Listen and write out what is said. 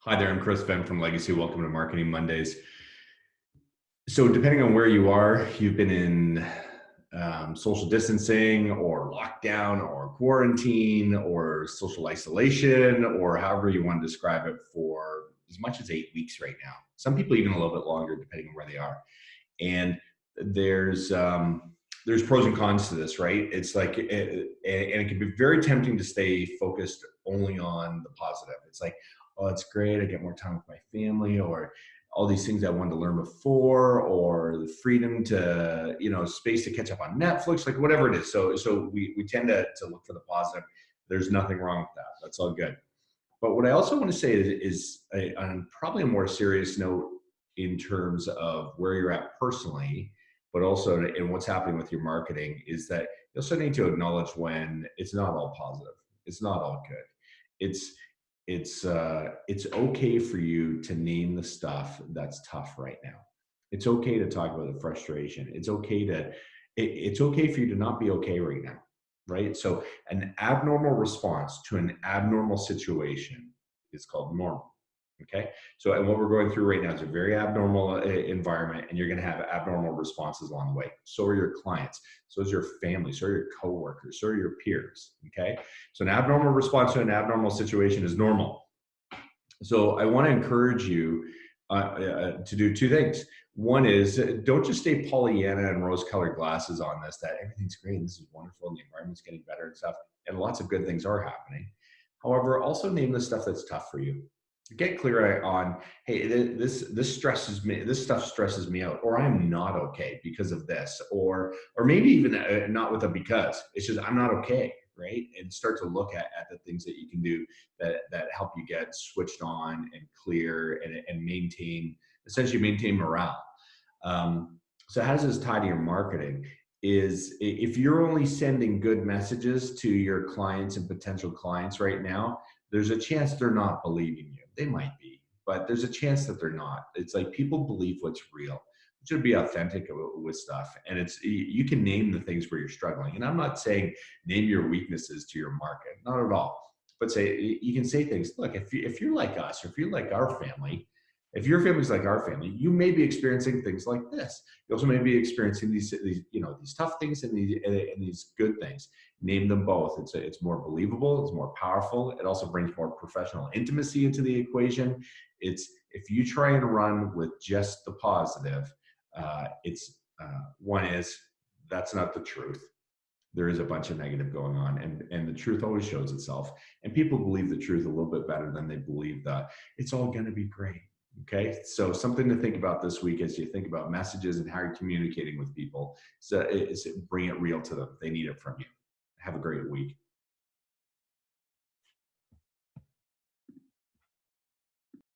Hi there, I'm Chris Venn from Legacy. Welcome to Marketing Mondays. So, depending on where you are, you've been in social distancing or lockdown or quarantine or social isolation or however you want to describe it for as much as 8 weeks right now. Some people even a little bit longer, depending on where they are. And there's um, there's pros and cons to this, right? It's like, and it can be very tempting to stay focused only on the positive. It's like, oh, it's great. I get more time with my family, or all these things I wanted to learn before, or the freedom to, space to catch up on Netflix, like whatever it is. So we tend to look for the positive. There's nothing wrong with that. That's all good. But what I also want to say is on probably a more serious note in terms of where you're at personally, but also in what's happening with your marketing, is that you also need to acknowledge when it's not all positive. It's not all good. It's it's okay for you to name the stuff that's tough right now. It's okay to talk about the frustration. It's okay for you to not be okay right now, right? So an abnormal response to an abnormal situation is called normal. Okay. So, and what we're going through right now is a very abnormal environment, and you're going to have abnormal responses along the way. So are your clients. So is your family. So are your coworkers. So are your peers. Okay. So, an abnormal response to an abnormal situation is normal. So, I want to encourage you to do two things. One is don't just stay Pollyanna and rose colored glasses on this, that everything's great and this is wonderful and the environment's getting better and stuff. And lots of good things are happening. However, also name the stuff that's tough for you. Get clear on, hey, this stresses me, this stuff stresses me out, or I'm not okay because of this, or maybe even not with a because, it's just I'm not okay, right? And start to look at the things that you can do that help you get switched on and clear and essentially maintain morale. So how does this tie to your marketing? Is if you're only sending good messages to your clients and potential clients right now, there's a chance they're not believing you. They might be, but there's a chance that they're not. It's like people believe what's real. You should be authentic with stuff, and you can name the things where you're struggling. And I'm not saying name your weaknesses to your market, not at all. But you can say things. Look, if you're like us, or if you're like our family, if your family's like our family, you may be experiencing things like this. You also may be experiencing these tough things and these good things. Name them both. It's more believable. It's more powerful. It also brings more professional intimacy into the equation. It's if you try and run with just the positive, it's one is that's not the truth. There is a bunch of negative going on, and the truth always shows itself. And people believe the truth a little bit better than they believe that it's all going to be great. Okay, so something to think about this week as you think about messages and how you're communicating with people. So bring it real to them. They need it from you. Have a great week.